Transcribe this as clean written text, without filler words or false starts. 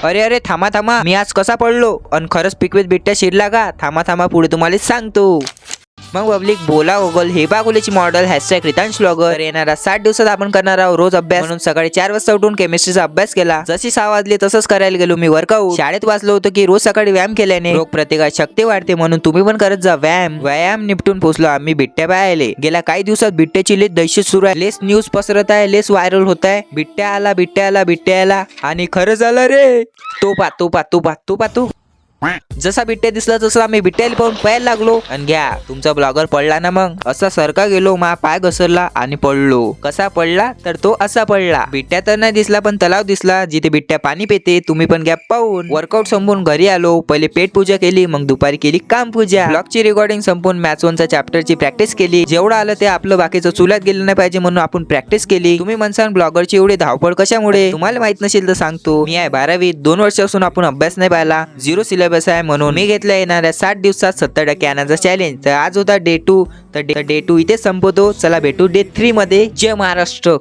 अरे अरे थांबा थांबा, मी आज कसा पडलो आणि खरंच पिकवीत बिट्ट्या शिरला का? थांबा थांबा, पुढे तुम्हाला सांगतो. मग पब्लिक बोला गोगल हे बागुलीची मॉडेल हॅशटॅग रितांश व्लॉगर. येणारा 60 दिवसात आपण करणार आहोत रोज अभ्यास. म्हणून सकाळी 4 वाजता उठून केमिस्ट्रीचा अभ्यास केला. जशी 6 वाजले तसंच करायला गेलो मी वर्कआउट. शाळेत वाचलो होतं की रोज सकाळी व्यायाम केल्याने रोग प्रतिकार शक्ती वाढते, म्हणून तुम्ही पण करत जा व्यायाम निपटून पोहोचलो आम्ही बिट्ट्या पाहायले. गेल्या काही दिवसात बिट्ट्याची लेस दहशत सुरू आहे. लेस न्यूज पसरत आहे, लेस व्हायरल होत आहे. बिट्ट्या आला आणि खरं झालं रे. तो जसा बिट्ट्या दिसला तसं आम्ही बिट्ट्याला पाहून पळायला लागलो. आणि घ्या तुमचा ब्लॉगर पडला ना. मग असा सरका गेलो, मा पाय घसरला आणि पडलो. कसा पडला तर तो असा पडला. बिट्ट्या तर नाही दिसला पण तलाव दिसला जिथे बिट्ट्या पाणी पिते. तुम्ही पण गॅप पाहून वर्कआउट संपून घरी आलो. पहिले पेट पूजा केली, मग दुपारी केली काम पूजा. ब्लॉगची रेकॉर्डिंग संपून मॅथ्स 1चा चॅप्टरची प्रॅक्टिस केली. जेवढं आलं ते आपलं बाकीचं चुल्यात गेलं नाही पाहिजे म्हणून आपण प्रॅक्टिस केली. तुम्ही म्हणसान ब्लॉगरची एवढी धावपळ कशामुळे? तुम्हाला माहित नसेल तर सांगतो. मी आहे 12वीत, 2 वर्षापासून आपण अभ्यास नाही पाहिला. 0 सिलेबस आहे म्हणून मी घेतला येणाऱ्या 60 दिवसात 70% आणायचा चॅलेंज. तर आज होता डे 2. तर डे 2 इथे संपवतो. चला भेटू डे 3 मध्ये. जय महाराष्ट्र.